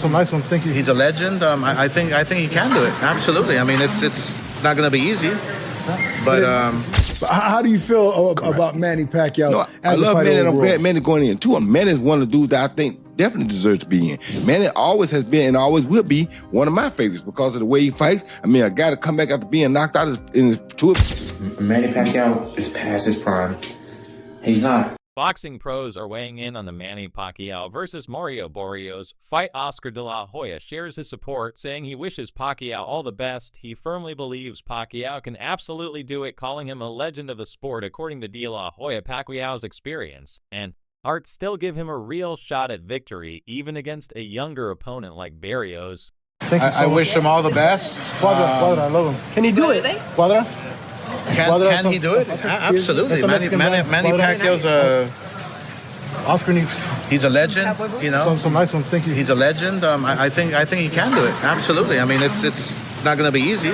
Some nice ones, thank you. He's a legend. I think he can do it. Absolutely. I mean, it's not going to be easy, but. How do you feel about Manny Pacquiao? No, I love Manny, and I'm glad Manny going in too. Manny's one of the dudes that I think definitely deserves to be in. Manny always has been and always will be one of my favorites because of the way he fights. I mean, a guy to come back after being knocked out in two. Manny Pacquiao is past his prime. He's not. Boxing pros are weighing in on the Manny Pacquiao versus Mario Barrios fight. Oscar de la Hoya shares his support, saying he wishes Pacquiao all the best. He firmly believes Pacquiao can absolutely do it, calling him a legend of the sport according to de la Hoya. Pacquiao's experience and heart still give him a real shot at victory, even against a younger opponent like Barrios. I wish him all the best. Quadra, I love him. Can he do it? Quadra? Can he do it? Absolutely. Manny Pacquiao's Oscar needs. He's a legend. You know, some nice ones, thank you. He's a legend. I think he can do it. Absolutely. I mean, it's not going to be easy,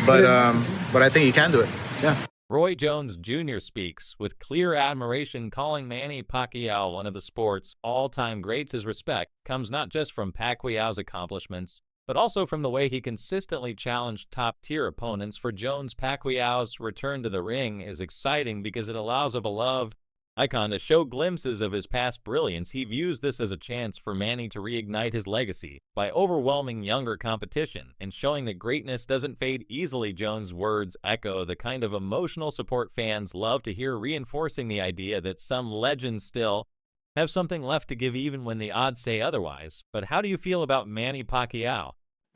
but I think he can do it. Yeah. Roy Jones Jr. speaks with clear admiration, calling Manny Pacquiao one of the sport's all-time greats. His respect comes not just from Pacquiao's accomplishments, but also from the way he consistently challenged top-tier opponents. For Jones, Pacquiao's return to the ring is exciting because it allows a beloved icon to show glimpses of his past brilliance. He views this as a chance for Manny to reignite his legacy by overwhelming younger competition and showing that greatness doesn't fade easily. Jones' words echo the kind of emotional support fans love to hear, reinforcing the idea that some legends still have something left to give even when the odds say otherwise. But how do you feel about Manny Pacquiao?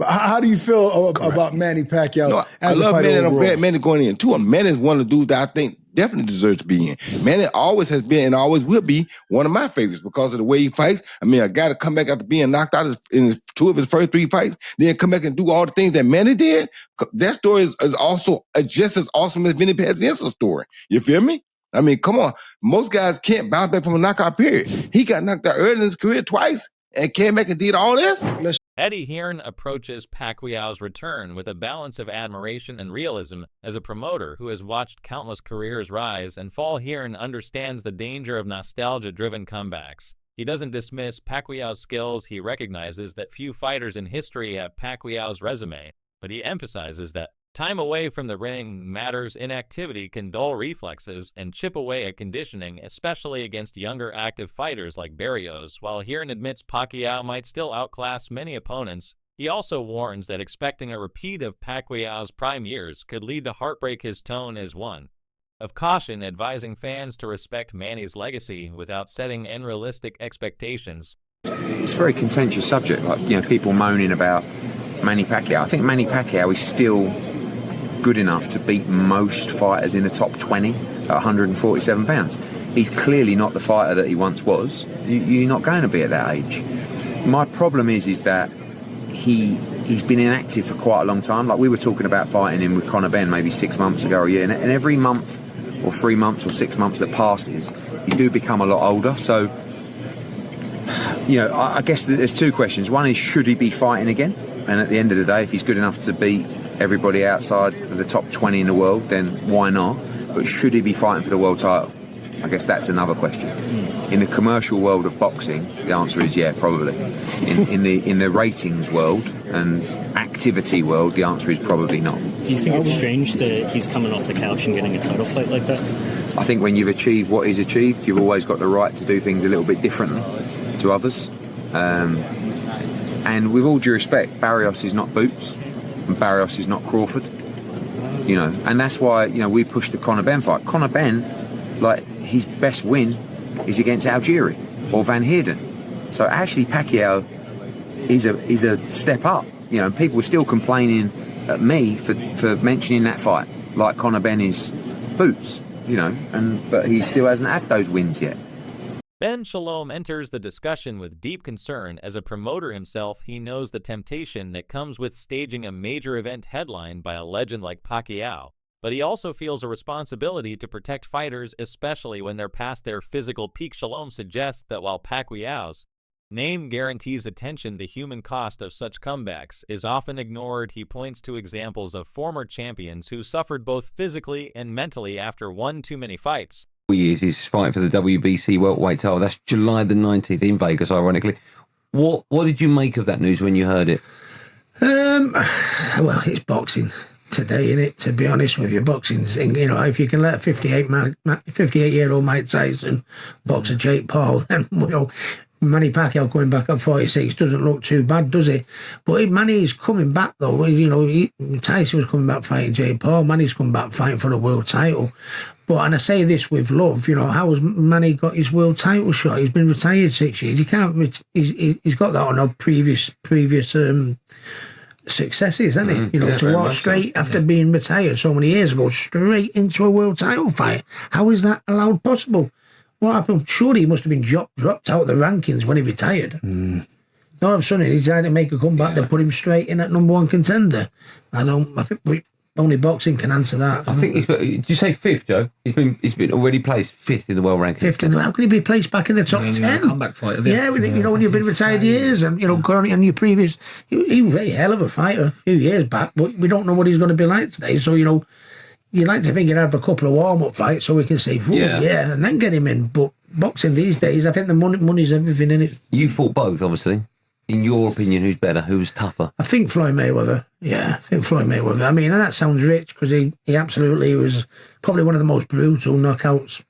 How do you feel about Manny Pacquiao? No, I love Manny, and I'm glad Manny going in too. Manny's one of the dudes that I think definitely deserves to be in. Manny always has been and always will be one of my favorites because of the way he fights. I mean, a guy to come back after being knocked out in two of his first three fights, then come back and do all the things that Manny did. That story is also just as awesome as Manny Pacquiao's story. You feel me? I mean, come on. Most guys can't bounce back from a knockout period. He got knocked out early in his career twice and came back and did all this. Eddie Hearn approaches Pacquiao's return with a balance of admiration and realism. As a promoter who has watched countless careers rise and fall, Hearn understands the danger of nostalgia-driven comebacks. He doesn't dismiss Pacquiao's skills. He recognizes that few fighters in history have Pacquiao's resume, but he emphasizes that time away from the ring matters. Inactivity can dull reflexes and chip away at conditioning, especially against younger active fighters like Barrios. While Hearn admits Pacquiao might still outclass many opponents, he also warns that expecting a repeat of Pacquiao's prime years could lead to heartbreak. His tone is one of caution, advising fans to respect Manny's legacy without setting unrealistic expectations. It's a very contentious subject, like, you know, people moaning about Manny Pacquiao. I think Manny Pacquiao is still good enough to beat most fighters in the top 20 at 147 pounds. He's clearly not the fighter that he once was. You're not going to be at that age. My problem is that he's been inactive for quite a long time. Like, we were talking about fighting him with Conor Benn maybe 6 months ago or a year, and every month or 3 months or 6 months that passes, you do become a lot older. So, you know, I guess there's two questions. One is, should he be fighting again? And at the end of the day, if he's good enough to beat everybody outside of the top 20 in the world, then why not? But should he be fighting for the world title? I guess that's another question. In the commercial world of boxing, the answer is yeah, probably. In the ratings world and activity world, the answer is probably not. Do you think it's strange that he's coming off the couch and getting a title fight like that? I think when you've achieved what he's achieved, you've always got the right to do things a little bit differently to others. And with all due respect, Barrios is not Boots, and Barrios is not Crawford. You know, and that's why, you know, we pushed the Conor Benn fight. Conor Benn, like, his best win is against Algieri or Van Heerden. So actually Pacquiao is a step up. You know, and people were still complaining at me for mentioning that fight, like Conor Benn is Boots, you know, but he still hasn't had those wins yet. Ben Shalom enters the discussion with deep concern. As a promoter himself, he knows the temptation that comes with staging a major event headlined by a legend like Pacquiao. But he also feels a responsibility to protect fighters, especially when they're past their physical peak. Shalom suggests that while Pacquiao's name guarantees attention, the human cost of such comebacks is often ignored. He points to examples of former champions who suffered both physically and mentally after one too many fights. Years he's fighting for the WBC welterweight title. That's July the 19th in Vegas, ironically. What did you make of that news when you heard it? Well, it's boxing today, innit? To be honest with you, boxing's, you know, if you can let a 58-year-old Mike Tyson box a Jake Paul, then, well, Manny Pacquiao going back at 46 doesn't look too bad, does it? But Manny's coming back, though. You know, Tyson was coming back fighting Jake Paul. Manny's coming back fighting for the world title. But, and I say this with love, you know, how has Manny got his world title shot? He's been retired 6 years. He can't. He's got that on our previous successes, hasn't he? You know, to walk straight after being retired so many years ago, straight into a world title fight. How is that allowed possible? What happened? Surely he must have been dropped out of the rankings when he retired. All of a sudden, he decided to make a comeback. They put him straight in at #1 contender. I think only boxing can answer that. I think he's. Did you say fifth, Joe? He's been already placed fifth in the world ranking. Fifth in the. How can he be placed back in the top 10? Comeback fight. Yeah, you know, when you've been retired years, and you know, on your previous, he was a hell of a fighter a few years back, but we don't know what he's going to be like today. So you know, you'd like to think he'd have a couple of warm-up fights so we can say, yeah, and then get him in. But boxing these days, I think the money's everything in it. You fought both, obviously. In your opinion, who's better? Who's tougher? I think Floyd Mayweather. Yeah, I think Floyd Mayweather. I mean, and that sounds rich because he absolutely was probably one of the most brutal knockouts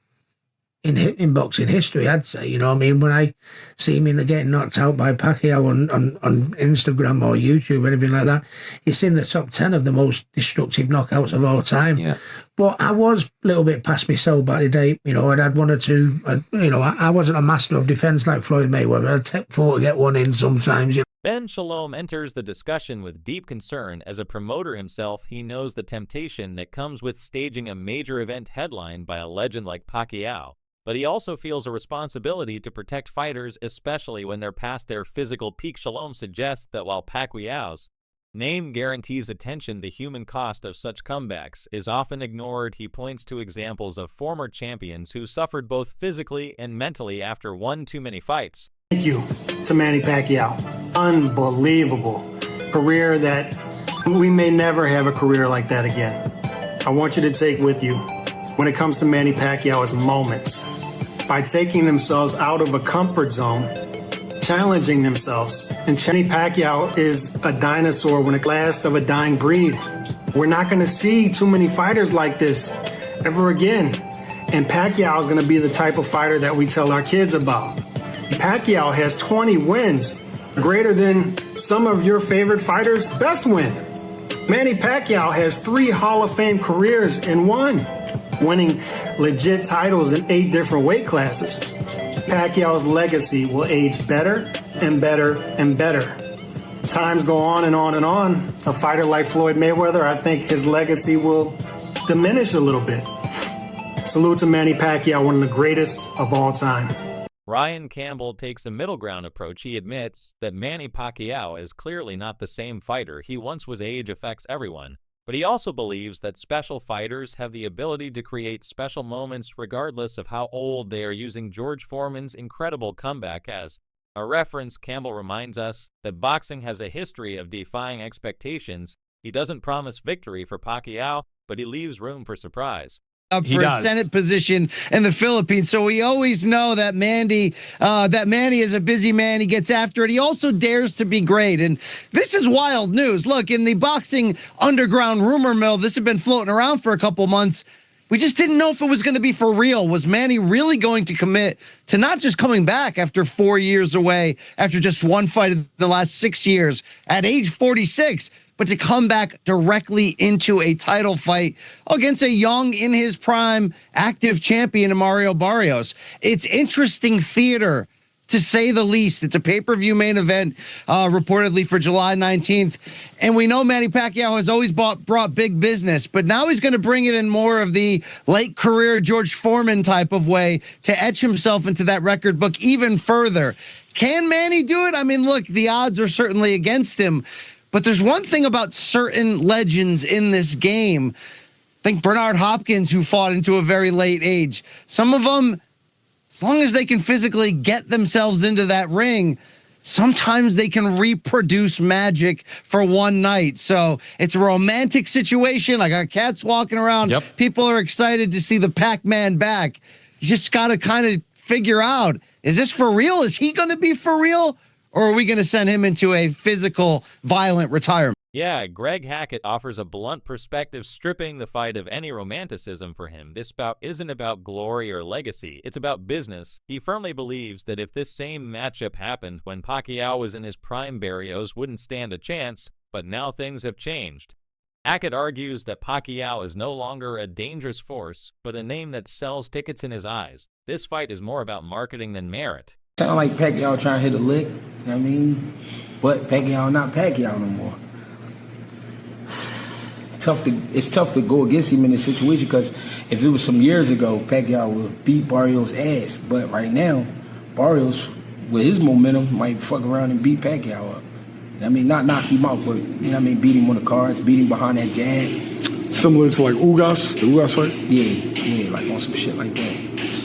in boxing history, I'd say. You know what I mean? When I see him getting knocked out by Pacquiao on Instagram or YouTube or anything like that, it's in the top 10 of the most destructive knockouts of all time. Yeah. But I was a little bit past myself back in the day. You know, I'd had one or two. You know, I wasn't a master of defence like Floyd Mayweather. I'd take 4 to get one in sometimes. You know. Ben Shalom enters the discussion with deep concern. As a promoter himself, he knows the temptation that comes with staging a major event headlined by a legend like Pacquiao. But he also feels a responsibility to protect fighters, especially when they're past their physical peak. Shalom suggests that while Pacquiao's name guarantees attention, the human cost of such comebacks is often ignored. He points to examples of former champions who suffered both physically and mentally after one too many fights. Thank you to Manny Pacquiao. Unbelievable career that we may never have a career like that again. I want you to take with you when it comes to Manny Pacquiao is moments. By taking themselves out of a comfort zone, challenging themselves. And Manny Pacquiao is a dinosaur when it last of a dying breed. We're not going to see too many fighters like this ever again. And Pacquiao is going to be the type of fighter that we tell our kids about. Pacquiao has 20 wins, greater than some of your favorite fighters' best win. Manny Pacquiao has 3 Hall of Fame careers in one, winning legit titles in 8 different weight classes. Pacquiao's legacy will age better and better and better. Times go on and on and on. A fighter like Floyd Mayweather, I think his legacy will diminish a little bit. Salute to Manny Pacquiao, one of the greatest of all time. Ryan Campbell takes a middle ground approach. He admits that Manny Pacquiao is clearly not the same fighter he once was. Age affects everyone. But he also believes that special fighters have the ability to create special moments regardless of how old they are, using George Foreman's incredible comeback as a reference. Campbell reminds us that boxing has a history of defying expectations. He doesn't promise victory for Pacquiao, but he leaves room for surprise. Up for a Senate position in the Philippines. So we always know that Manny is a busy man. He gets after it. He also dares to be great. And this is wild news. Look, in the boxing underground rumor mill, this had been floating around for a couple months. We just didn't know if it was going to be for real. Was Manny really going to commit to not just coming back after 4 years away, after just one fight in the last 6 years at age 46, but to come back directly into a title fight against a young, in his prime, active champion in Mario Barrios? It's interesting theater, to say the least. It's a pay-per-view main event, reportedly for July 19th. And we know Manny Pacquiao has always brought big business, but now he's going to bring it in more of the late career George Foreman type of way to etch himself into that record book even further. Can Manny do it? I mean, look, the odds are certainly against him. But there's one thing about certain legends in this game. Think Bernard Hopkins, who fought into a very late age. Some of them, as long as they can physically get themselves into that ring, sometimes they can reproduce magic for one night. So it's a romantic situation. I got cats walking around. Yep. People are excited to see the Pac-Man back. You just got to kind of figure out, is this for real? Is he going to be for real? or are we going to send him into a physical, violent retirement? Yeah, Greg Hackett offers a blunt perspective, stripping the fight of any romanticism for him. This bout isn't about glory or legacy, it's about business. He firmly believes that if this same matchup happened when Pacquiao was in his prime, Barrios wouldn't stand a chance, but now things have changed. Hackett argues that Pacquiao is no longer a dangerous force, but a name that sells tickets in his eyes. This fight is more about marketing than merit. Sound like Pacquiao trying to hit a lick, you know what I mean? But Pacquiao not Pacquiao no more. It's tough to go against him in this situation because if it was some years ago, Pacquiao would beat Barrios' ass. But right now, Barrios, with his momentum, might fuck around and beat Pacquiao up. I mean, not knock him out, but, you know what I mean, beat him on the cards, beat him behind that jab. Similar to like Ugas, the Ugas fight? Yeah, like on some shit like that.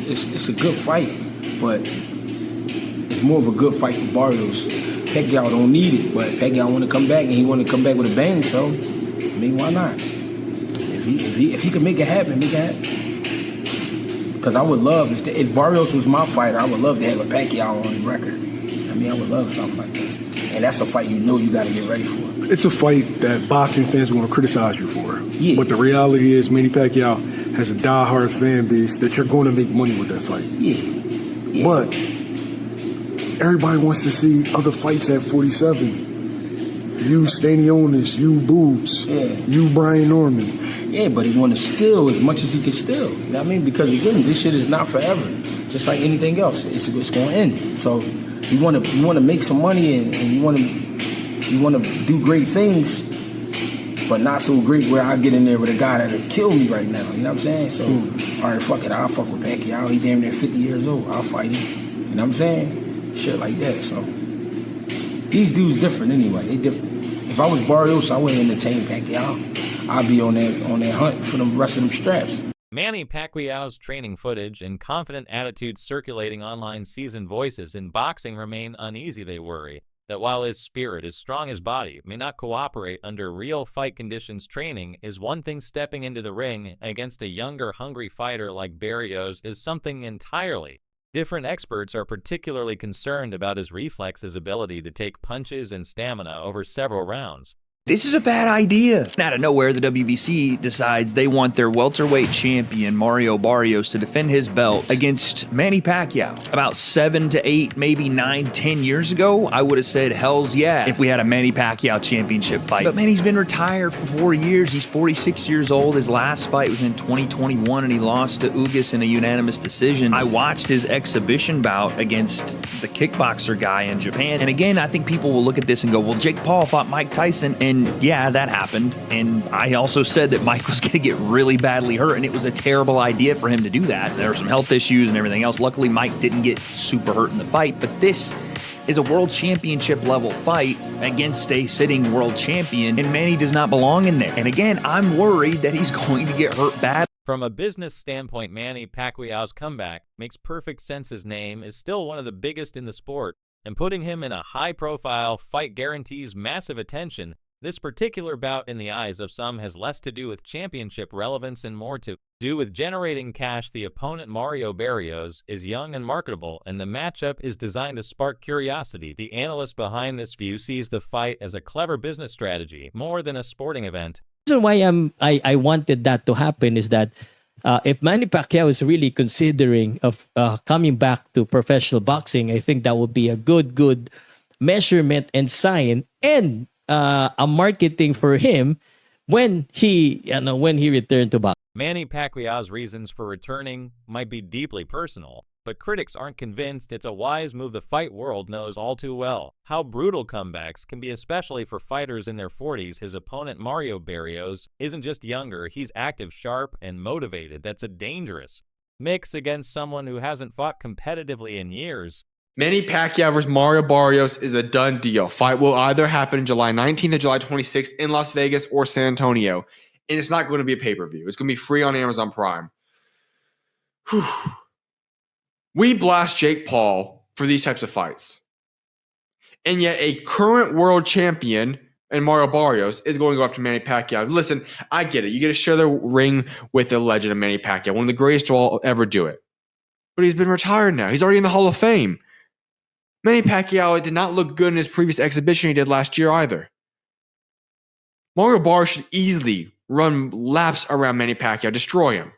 It's a good fight, but it's more of a good fight for Barrios. Pacquiao don't need it, but Pacquiao want to come back, and he want to come back with a bang, so, I mean, why not? If he can make it happen, make it happen. Because I would love, if Barrios was my fighter, I would love to have a Pacquiao on the record. I mean, I would love something like that. And that's a fight you know you got to get ready for. It's a fight that boxing fans want to criticize you for. Yeah. But the reality is Manny Pacquiao has a diehard fan base that you're going to make money with that fight. Yeah. But everybody wants to see other fights at 47. You Stanionis, you Boobs, you Brian Norman. Yeah, but he want to steal as much as he can steal. You know what I mean? Because again, this shit is not forever. Just like anything else, it's going to end. So you want to make some money and you want to do great things, but not so great where I get in there with a guy that'll kill me right now. You know what I'm saying? So all right, fuck it. I'll fuck with Pacquiao. He damn near 50 years old. I'll fight him. You know what I'm saying? Shit like that. So these dudes different anyway. They different. If I was Barrios, I wouldn't entertain Pacquiao. I'd be on that hunt for the rest of them straps. Manny Pacquiao's training footage and confident attitudes circulating online seasoned voices in boxing remain uneasy. They worry that while his spirit is strong, his body may not cooperate under real fight conditions. Training is one thing, stepping into the ring against a younger, hungry fighter like Barrios is something entirely different. Experts are particularly concerned about his reflexes, ability to take punches, and stamina over several rounds. This is a bad idea. Out of nowhere, the WBC decides they want their welterweight champion, Mario Barrios, to defend his belt against Manny Pacquiao. About 7 to 8, maybe 9, 10 years ago, I would have said, hells yeah, if we had a Manny Pacquiao championship fight. But Manny's been retired for 4 years. He's 46 years old. His last fight was in 2021, and he lost to Ugas in a unanimous decision. I watched his exhibition bout against the kickboxer guy in Japan. And again, I think people will look at this and go, well, Jake Paul fought Mike Tyson, and yeah, that happened. And I also said that Mike was going to get really badly hurt, and it was a terrible idea for him to do that. There were some health issues and everything else. Luckily, Mike didn't get super hurt in the fight, but this is a world championship level fight against a sitting world champion, and Manny does not belong in there. And again, I'm worried that he's going to get hurt bad. From a business standpoint, Manny Pacquiao's comeback makes perfect sense. His name is still one of the biggest in the sport, and putting him in a high-profile fight guarantees massive attention. This particular bout, in the eyes of some, has less to do with championship relevance and more to do with generating cash. The opponent, Mario Barrios, is young and marketable, and the matchup is designed to spark curiosity. The analyst behind this view sees the fight as a clever business strategy, more than a sporting event. The reason why I wanted that to happen is that if Manny Pacquiao is really considering of coming back to professional boxing, I think that would be a good measurement and sign, and a marketing for him when he returned to boxing. Manny Pacquiao's reasons for returning might be deeply personal, but critics aren't convinced it's a wise move. The fight world knows all too well how brutal comebacks can be, especially for fighters in their 40s. His opponent, Mario Barrios, isn't just younger, he's active, sharp, and motivated. That's a dangerous mix against someone who hasn't fought competitively in years. Manny Pacquiao versus Mario Barrios is a done deal. Fight will either happen July 19th or July 26th in Las Vegas or San Antonio. And it's not going to be a pay-per-view. It's going to be free on Amazon Prime. Whew. We blast Jake Paul for these types of fights. And yet a current world champion and Mario Barrios is going to go after Manny Pacquiao. Listen, I get it. You get to share the ring with the legend of Manny Pacquiao, one of the greatest to all ever do it. But he's been retired now. He's already in the Hall of Fame. Manny Pacquiao did not look good in his previous exhibition he did last year either. Mario Barrios should easily run laps around Manny Pacquiao, destroy him.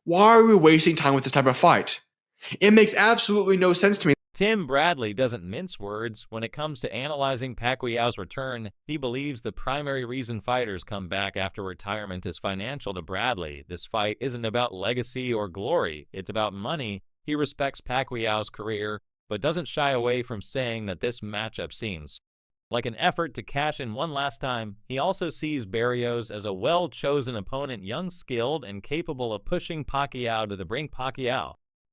Why are we wasting time with this type of fight? It makes absolutely no sense to me. Tim Bradley doesn't mince words when it comes to analyzing Pacquiao's return. He believes the primary reason fighters come back after retirement is financial to Bradley. This fight isn't about legacy or glory. It's about money. He respects Pacquiao's career, but doesn't shy away from saying that this matchup seems like an effort to cash in one last time. He also sees Barrios as a well-chosen opponent, young, skilled, and capable of pushing Pacquiao to the brink. Pacquiao